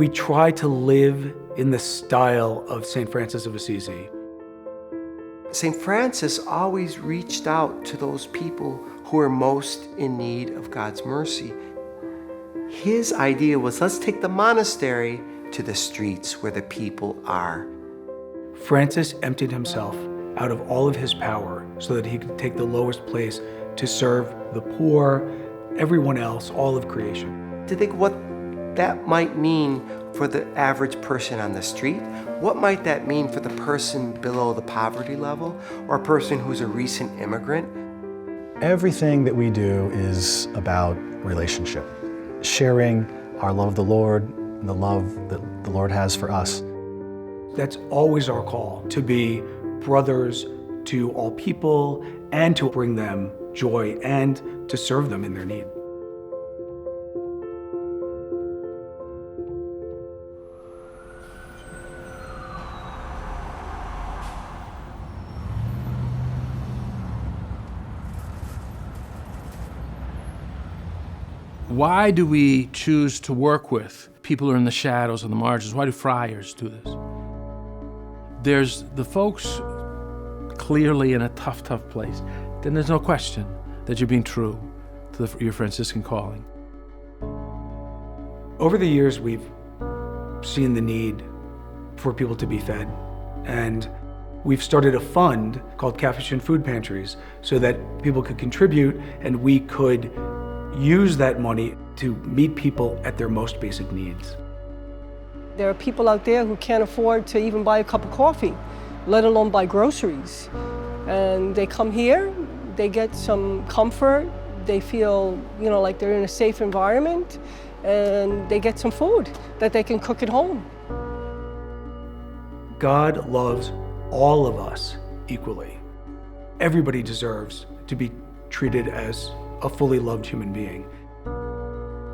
We try to live in the style of St. Francis of Assisi. St. Francis always reached out to those people who are most in need of God's mercy. His idea was, let's take the monastery to the streets where the people are. Francis emptied himself out of all of his power so that he could take the lowest place to serve the poor, everyone else, all of creation. To think what that might mean for the average person on the street. What might that mean for the person below the poverty level, or a person who's a recent immigrant? Everything that we do is about relationship, sharing our love of the Lord, and the love that the Lord has for us. That's always our call, to be brothers to all people and to bring them joy and to serve them in their need. Why do we choose to work with people who are in the shadows and the margins? Why do friars do this? There's the folks clearly in a tough place. Then there's no question that you're being true to your Franciscan calling. Over the years, we've seen the need for people to be fed, and we've started a fund called Capuchin Food Pantries so that people could contribute and we could use that money to meet people at their most basic needs. There are people out there who can't afford to even buy a cup of coffee, let alone buy groceries. And they come here, they get some comfort, they feel, like they're in a safe environment, and they get some food that they can cook at home. God loves all of us equally. Everybody deserves to be treated as a fully loved human being.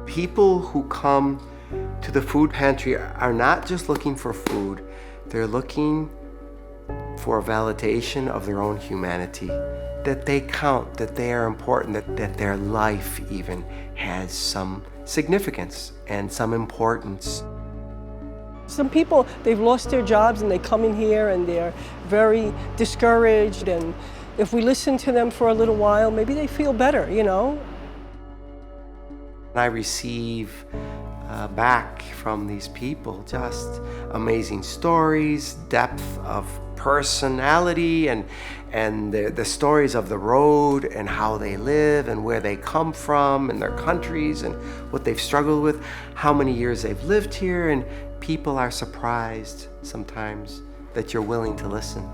People who come to the food pantry are not just looking for food, they're looking for a validation of their own humanity, that they count, that they are important, that their life even has some significance and some importance. Some people, they've lost their jobs and they come in here and they're very discouraged, and if we listen to them for a little while, maybe they feel better, I receive back from these people just amazing stories, depth of personality, and the stories of the road and how they live and where they come from and their countries and what they've struggled with, how many years they've lived here, and people are surprised sometimes that you're willing to listen.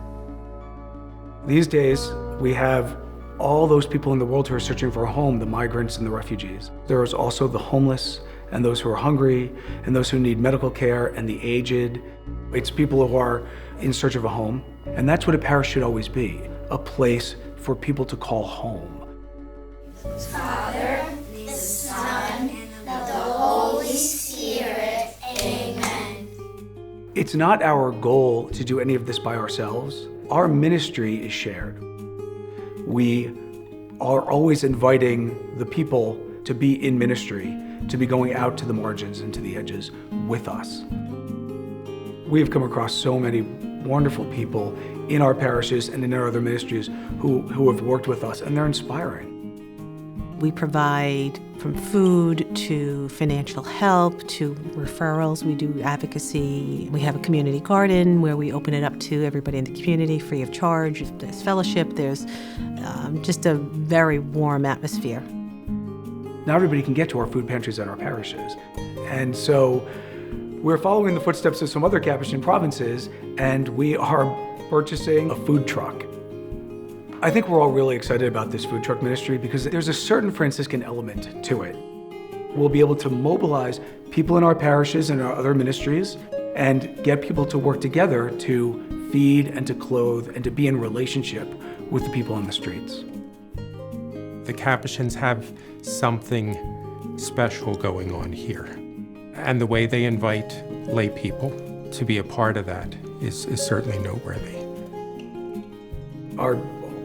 These days, we have all those people in the world who are searching for a home, the migrants and the refugees. There is also the homeless and those who are hungry and those who need medical care and the aged. It's people who are in search of a home. And that's what a parish should always be, a place for people to call home. Father, the Son, and the Holy Spirit. Amen. It's not our goal to do any of this by ourselves. Our ministry is shared. We are always inviting the people to be in ministry, to be going out to the margins and to the edges with us. We have come across so many wonderful people in our parishes and in our other ministries who have worked with us, and they're inspiring. We provide from food to financial help to referrals. We do advocacy. We have a community garden where we open it up to everybody in the community free of charge. There's fellowship. There's just a very warm atmosphere. Not everybody can get to our food pantries at our parishes. And so we're following the footsteps of some other Capuchin provinces, and we are purchasing a food truck. I think we're all really excited about this food truck ministry because there's a certain Franciscan element to it. We'll be able to mobilize people in our parishes and our other ministries and get people to work together to feed and to clothe and to be in relationship with the people on the streets. The Capuchins have something special going on here. And the way they invite lay people to be a part of that is certainly noteworthy. Our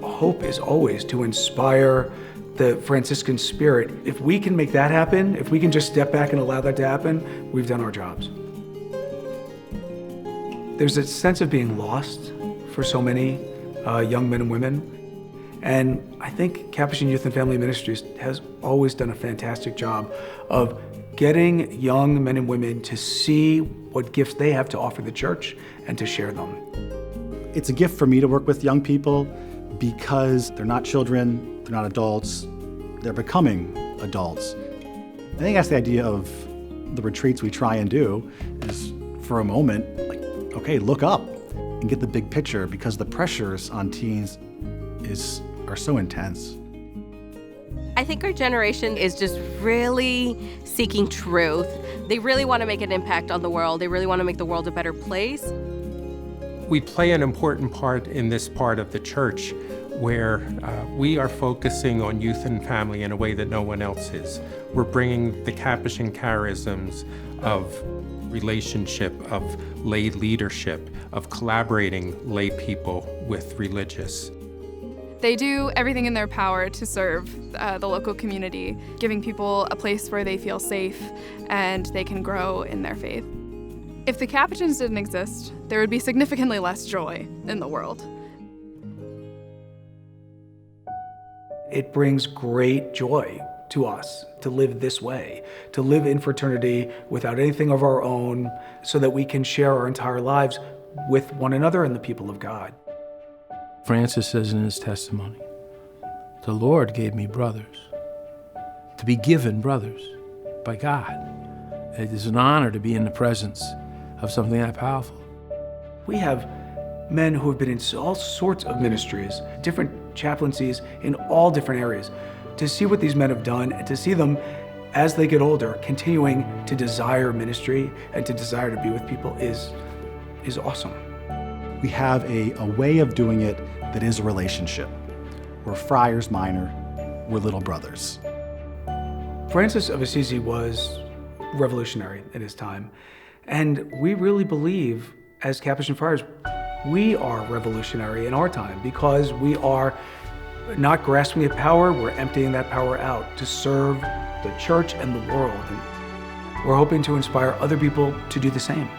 hope is always to inspire the Franciscan spirit. If we can make that happen, if we can just step back and allow that to happen, we've done our jobs. There's a sense of being lost for so many young men and women. And I think Capuchin Youth and Family Ministries has always done a fantastic job of getting young men and women to see what gifts they have to offer the church and to share them. It's a gift for me to work with young people because they're not children, they're not adults, they're becoming adults. I think that's the idea of the retreats we try and do, is for a moment, like, okay, look up and get the big picture, because the pressures on teens are so intense. I think our generation is just really seeking truth. They really want to make an impact on the world. They really want to make the world a better place. We play an important part in this part of the church where we are focusing on youth and family in a way that no one else is. We're bringing the Capuchin charisms of relationship, of lay leadership, of collaborating lay people with religious. They do everything in their power to serve the local community, giving people a place where they feel safe and they can grow in their faith. If the Capuchins didn't exist, there would be significantly less joy in the world. It brings great joy to us to live this way, to live in fraternity without anything of our own, so that we can share our entire lives with one another and the people of God. Francis says in his testimony, the Lord gave me brothers, to be given brothers by God. It is an honor to be in the presence of something that powerful. We have men who have been in all sorts of ministries, different chaplaincies in all different areas. To see what these men have done and to see them, as they get older, continuing to desire ministry and to desire to be with people is awesome. We have a way of doing it that is a relationship. We're friars minor, we're little brothers. Francis of Assisi was revolutionary in his time, and we really believe, as Capuchin friars, we are revolutionary in our time because we are not grasping at power, we're emptying that power out to serve the church and the world. And we're hoping to inspire other people to do the same.